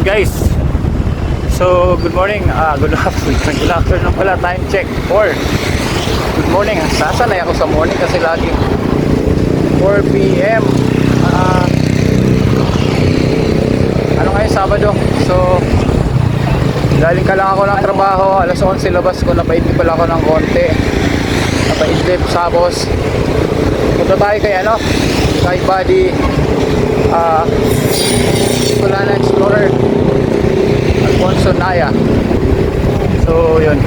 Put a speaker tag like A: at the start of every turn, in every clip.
A: guys. So good morning, good afternoon pala, time check or good morning. Sasanay ako sa morning kasi lagi 4 PM. Ano ngayon, Sabado. So galing ka lang ako ng trabaho, alas 11 labas ko, napaidlip pala ako ng konti. Napaidlip, tapos punta tayo kay kay Buddy Kulana Explorer Alfonso Naya. So yun,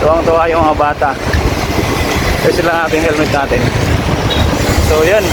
A: tuwang-tuwa yung mga bata kasi sila natin helmet natin. So yun,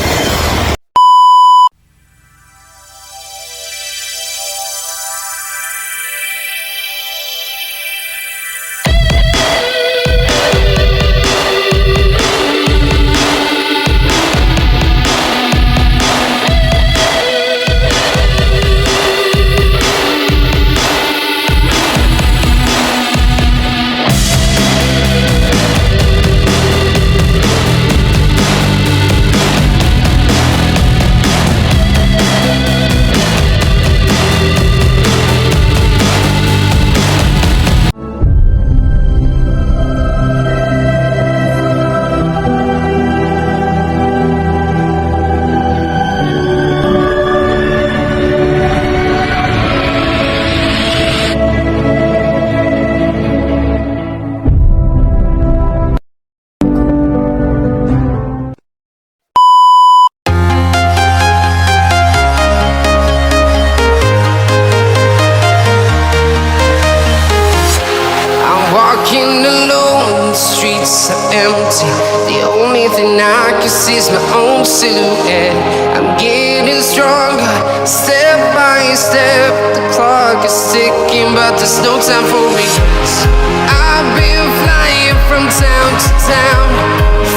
B: walking alone, the streets are empty. The only thing I can see is my own silhouette. I'm getting stronger, step by step. The clock is ticking, but there's no time for regrets. I've been flying from town to town,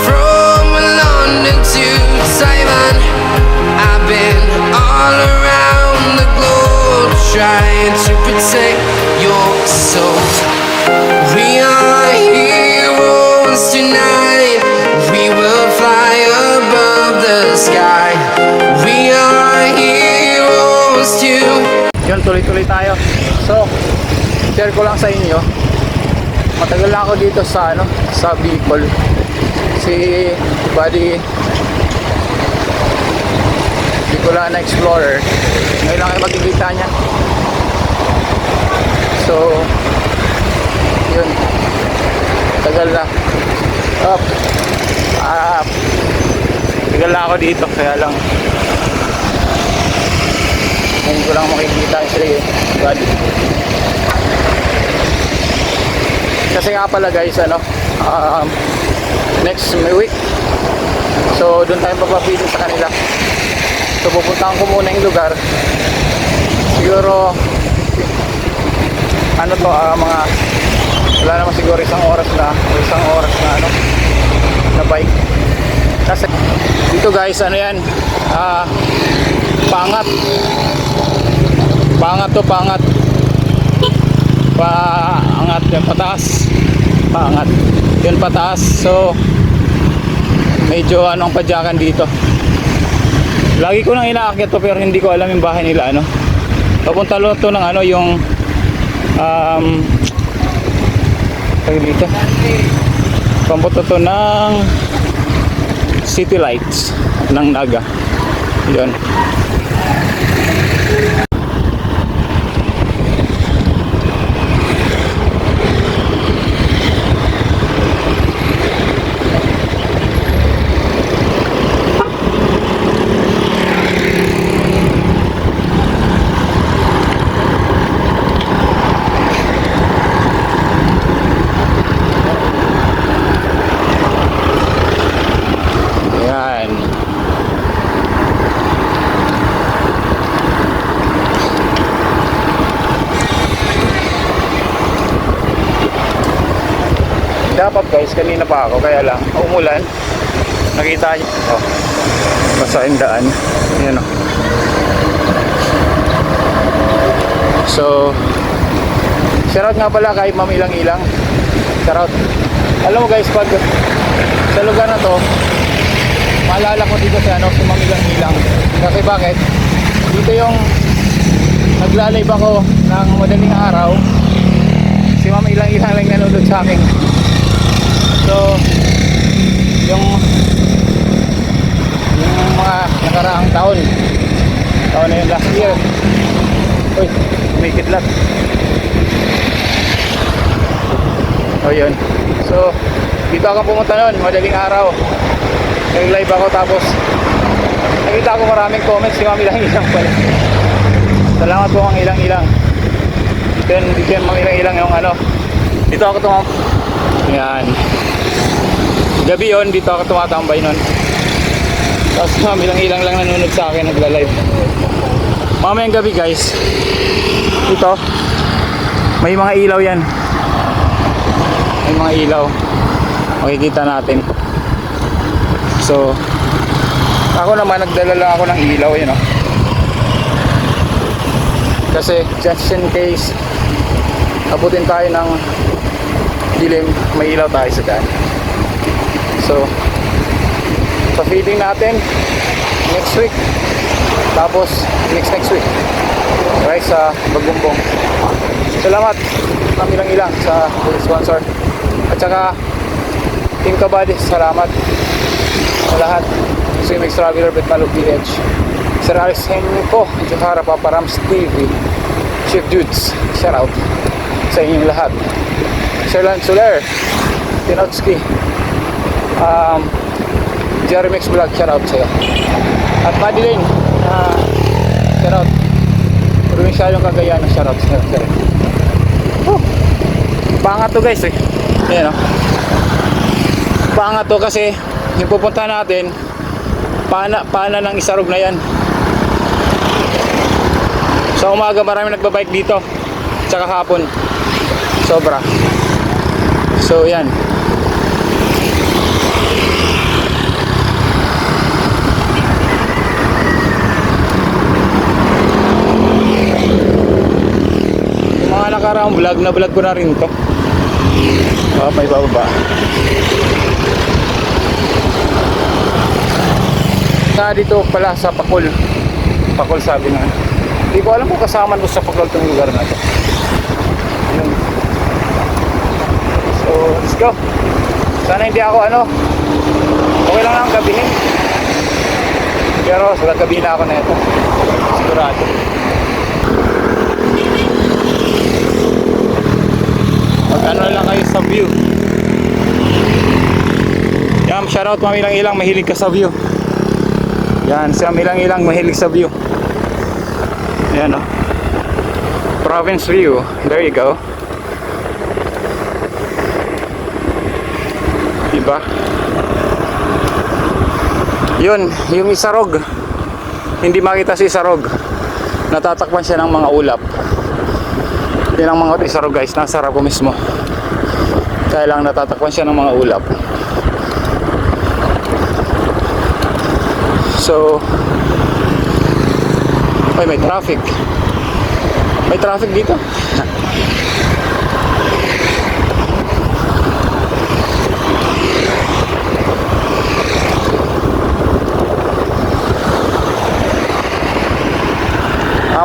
B: from London to Taiwan. I've been all around the globe, trying to protect your soul. We are heroes tonight. We will fly above the sky. We are heroes too.
A: yun, tuloy-tuloy tayo. So share ko lang sa inyo, matagal na ako dito sa sa Bicol. Si Buddy Bicolana Explorer, ngayon lang ay makikita niya. So yun, tagal na tagal na ako dito, kaya lang ngayon ko lang makikita si Buddy. Kasi nga pala guys, next week, so doon tayo papapili sa kanila. So pupuntahan ko muna yung lugar, siguro mga wala naman siguro isang oras na na bike. Kasi dito guys, yan, pangat yan, pataas. So medyo ang padyakan dito. Lagi ko nang inaakyat to, pero hindi ko alam yung bahay nila. Papunta lang to ng yung dito, pambuto to ng City Lights ng Naga. Yun. Dapat guys, kanina pa ako, kaya lang umulan. Nakita niyo, basa yung daan. Ayan, So shoutout nga pala kay Ma'am Ilang-Ilang. Shoutout. Alam mo guys, pag sa lugar na to, maalala ko dito sa ano, si Ma'am Ilang Ilang. Kasi bakit? Dito yung nagla-live ako ng madaling araw. Si Ma'am Ilang Ilang lang nanonood sa akin. So, yung mga nakaraang taon na yun last year. Uy, may kidlat. O yun. So, dito ako pumunta noon, madaling araw. Nag-live ako tapos nakita ko maraming comments si Ma'am Ilang Ilang pala. Salamat po Ma'am Ilang Ilang. Dito yan Ma'am Ilang Ilang yung ano. Dito ako yan. Gabi yun, dito ako tumatambay nun. Tapos Ma'am Ilang Ilang lang nanonood sa akin, nagla-live. Mamayang gabi guys, ito may mga ilaw yan. May mga ilaw makikita natin. So ako naman nagdala lang ako ng ilaw yun, oh. Kasi just in case abutin tayo ng dilim, may ilaw tayo sa daan. So sa feeding natin next week, tapos next week right sa Bagumbong. Salamat Ma'am Ilang Ilang sa sponsor, at saka Team Kabady, salamat sa lahat. Swimmix Traveler, Betmalog PH, Sir Alex Henko, Jakara, Papa Rams TV, Chef Dudes, shout out sa inyong lahat. Sir Lance Soler, Tinotsky, Jeremix Vlog, shout out sa'yo. At Madeline, shout out. Provincialong Cagayan, shout out sa'yo. Pangat to guys eh. Ayan, oh. Pangat to kasi yung pupunta natin pana ng Isarog na yan. Sa umaga marami nagbabike dito, tsaka hapon sobra. So yan. Yung mga nakaraang vlog, na vlog ko na rin to. May bababa. Dito pala sa Pakol sabi na. Hindi ko alam kung kasama ko sa Pakol itong lugar na to. Yun. So let's go. Sana hindi ako okay lang ang gabihin, pero sa gabi na ako na ito sigurado. Mag lang kayo sa view. Yan, shoutout Ma'am Ilang Ilang, mahilig ka sa view. Yan, si Ma'am Ilang Ilang mahilig sa view. Yan, oh. Province view. There you go. Diba? Yun, yung Isarog. Hindi makita si Isarog. Natatakpan siya ng mga ulap. Yan ang mga Isarog guys, nasa Rago mismo. Kaya lang natatakpan siya ng mga ulap. So may traffic. May traffic dito.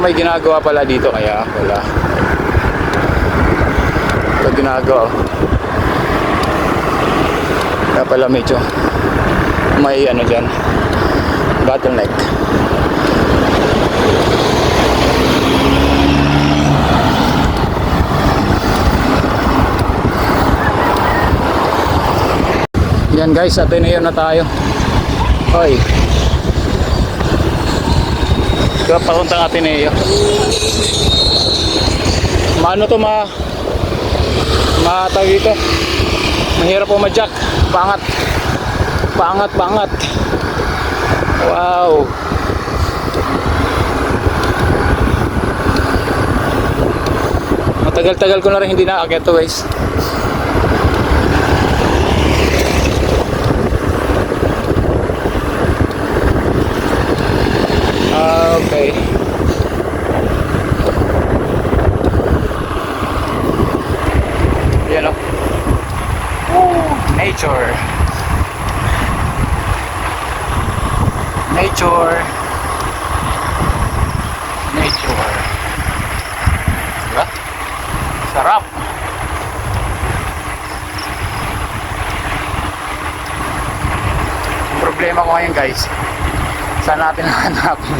A: May ginagawa pala dito kaya wala. Ito ginagawa. Kaya pala medyo may dyan, bottleneck. Yan guys, Ateneo na tayo. Hoy, kaya pakuntang Ateneo. Maano to matag dito, mahirap po ma-jack. Pangat. Wow. Matagal-tagal ko na rin hindi nakakita to guys. Okay. Yan, nature. Nature. Nature. Diba? Sarap. Ang problema ko ngayon guys, saan natin hanapin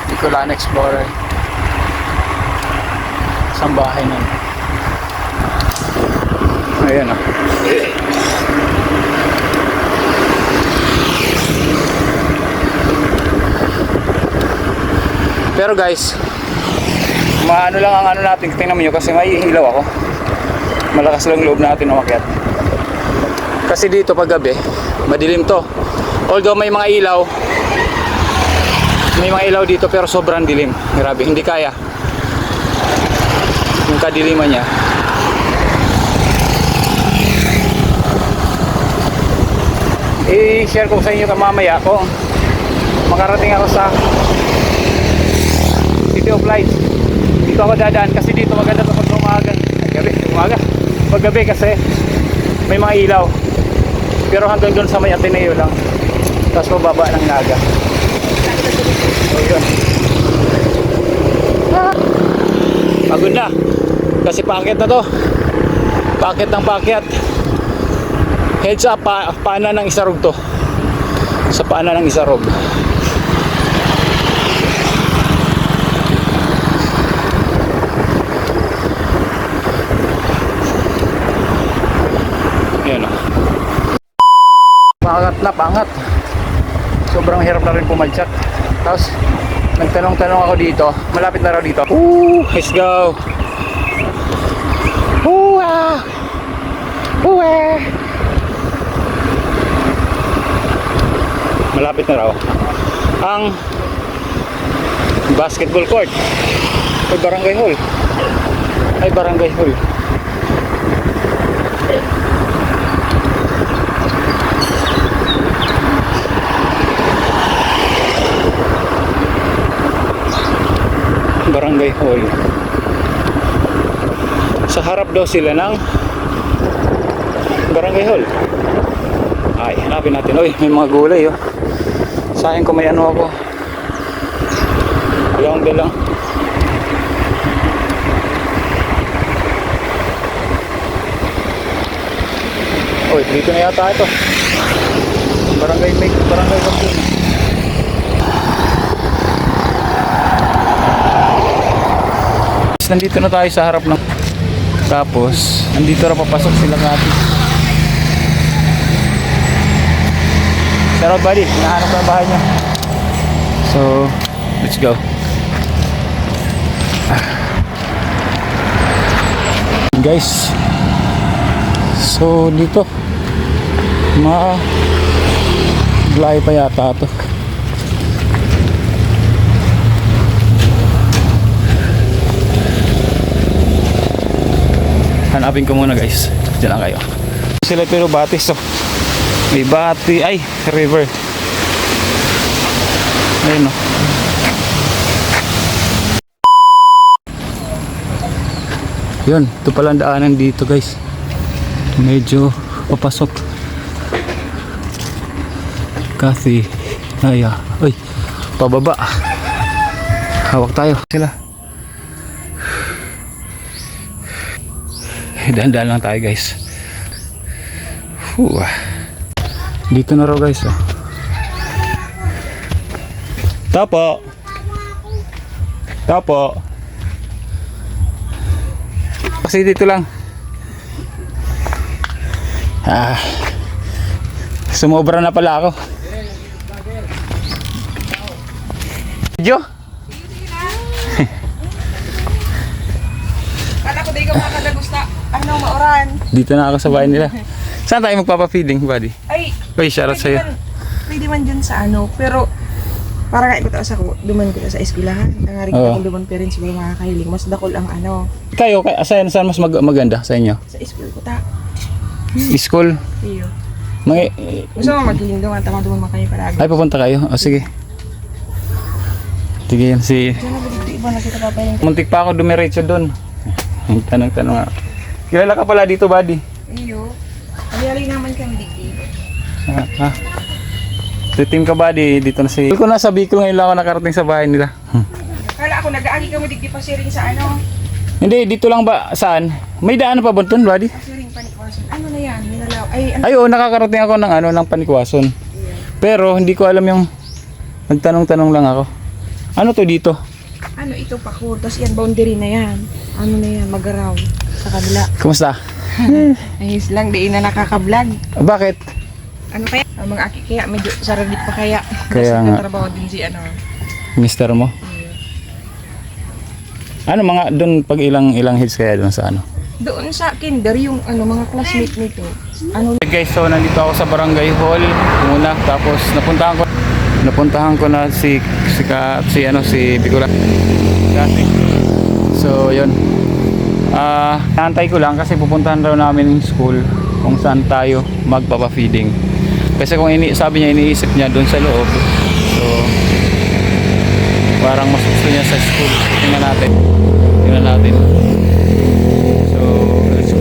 A: Bicolana Explorer. Isang bahay nun. Ayan o. Pero guys, maano lang ang ano natin, tingnan mo nyo kasi may ilaw ako. Malakas lang loob natin umakyat. Kasi dito pag gabi, madilim to. Although may mga ilaw dito pero sobrang dilim. Grabe, hindi kaya yung kadiliman niya. I-share ko sa inyo mamaya kung makarating ako sa City of Lights. Dito ako dadaan kasi dito maganda to pag umaga. Pag gabi kasi may mga ilaw. Pero hanggang doon sa may Ateneo lang. Tapos pababa ng Naga. So yun. Pagod na. Kasi paakyat na to. Paakyat ng paakyat. Heads up, paanan ng Isarog to. Sa paanan ng Isarog. Ayan o. Pangat. Sobrang hirap na rin pumadyak. Tapos nagtanong-tanong ako dito. Malapit na raw dito. Let's go. Malapit na raw ang basketball court. Barangay Hall. Barangay Hall. Sa harap daw sila ng Barangay Hall. Ay, hanapin natin. Oy, may mga gulay oh. Sayang kung may ano ako. Yung lang. Oy, dito na yata ito. Barangay Hall. Nandito na tayo sa harap ng tapos nandito na papasok sila natin. Shout out buddy, nahanap na ang bahay niya. So let's go. Guys, so dito layo pa yata ito. Hanapin ko muna guys. Diyan lang kayo. Sila pero batis so. May bati. Ay, river. Ayun o. Yun. Ito pala ang daanan dito guys. Medyo papasok. Kasi ay, pababa. Hawak tayo. Sila. Dahan-dahan lang tayo guys. Dito na raw guys oh. Tapo kasi dito lang. Sumobra na pala ako. Video?
C: Kala ko di ka makakadagusta. Mauran.
A: Dito na ako sa bahay nila. Saan tayo magpapa-feeding, buddy?
C: Ay,
A: shoutout sa'yo.
C: Pwede man dyan sa pero para nga ikuta sa duman ko sa eskwelahan. Nangaring akong duman pero siguro makakahiling. Mas dakol ang
A: Kayo, saan mas maganda sa inyo?
C: sa school ko ta.
A: School?
C: Iyo.
A: Gusto
C: mo maghiling duman, tamang duman kayo paragi.
A: Ay, papunta kayo? O, sige. Sige yan, si...
C: Diyan na ba nakita pa yung...
A: Muntik pa ako dumiretso doon. Tanong-tanong ako. Kilala ka pala dito, buddy?
C: Iyo. Aliyali naman kami dito.
A: Ha? Si Team Kabady, dito na si... Ko nasa Bicol ngayon lang ako nakarating sa bahay nila.
C: Kala ako nag-aagi ka mo digdi pa siring sa ano.
A: Hindi, dito lang ba? Saan? May daan pa ba doon, buddy?
C: Siring panikwasan. Ano na yan? Minalaw. Ay, ano?
A: Ay, oo, nakakarating ako ng ano, ng Panikwason. Pero hindi ko alam yung... Nagtanong-tanong lang ako. Ano to dito?
C: Ano ito pa ko? Tapos yan, boundary na yan. Ano na yan? Magaraw. Sa kabila.
A: Kumusta?
C: Ayos lang, di na nakaka-vlog.
A: Bakit?
C: Ano kaya? Ang mga aki kaya, medyo saragit pa kaya.
A: Kaya
C: Kasi
A: nga.
C: nagtatrabaho din si ano.
A: Mister mo? Ano mga doon pag ilang hits kaya doon sa ano?
C: Doon sa kinder, yung ano, mga classmate nito. Ano,
A: Hey guys, so nandito ako sa Barangay Hall muna, tapos napuntahan ko na si Bicola. Kasi so yun. Naantay ko lang kasi pupuntahan daw namin yung school kung saan tayo magpapa-feeding. Kasi kung sabi niya iniisip niya doon sa loob. So parang mas gusto niya sa school. Tingnan natin. So let's go.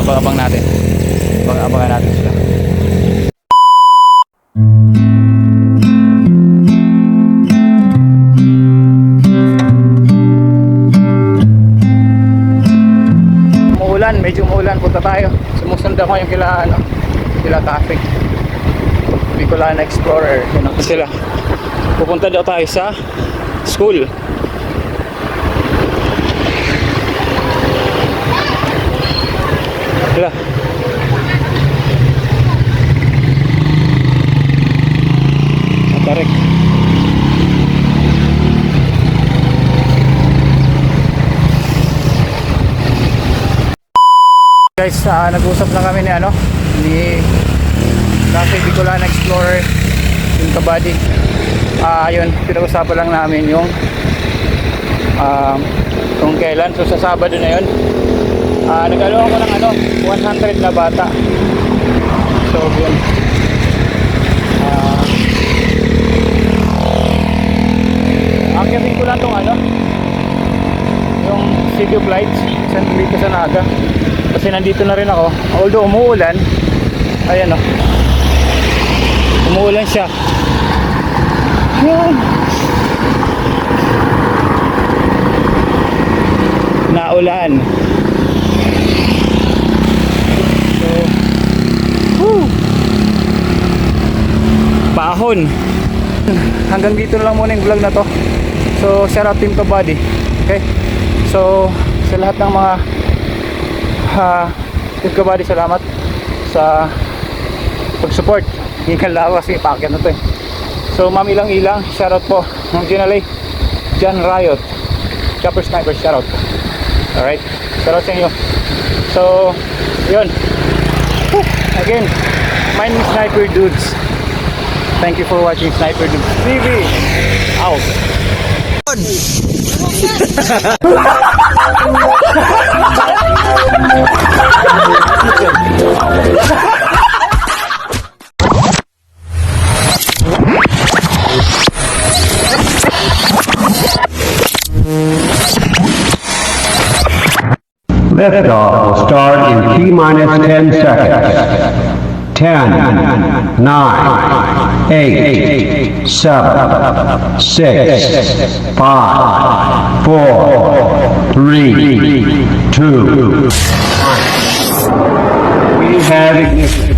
A: Abang-abang natin. Abangan natin sila. Medyo umuulan, punta tayo. Sumusunod ako yung kila traffic. Bicolana Explorer. Yun ako sila. Pupunta daw tayo sa school. Sila. Tarik. Guys, nag-usap lang kami ni Cafe Bicolana Explorer yung Kabady. Ayun, pinag-usapan lang namin yung kung kailan. So sa Sabado na yun, nag-alok ako ng 100 na bata. So yun, akitin ko lang tong yung City of Lights dito sa Naga. Kasi nandito na rin ako. Although umuulan, ayan umuulan siya. Ayan. Naulan. So, Paahon. Hanggang dito na lang muna yung vlog na to. So shout out Team Kabady. Okay. So sa lahat ng mga Team Kabady, salamat sa pag-support. Hingan lang ako kasi packet na to eh. So Ma'am Ilang, shoutout po. Ng Ginalay, John Riot, Chopper Sniper, shoutout. Alright, shoutout sa inyo. So yun, again, my name is Sniper Dudes. Thank you for watching Sniper Dudes TV. Out.
D: Liftoff will start in T-minus 10 seconds. 10, 9, 8, 7, 6, 5, 4, 3, 2, 1. We have ignition.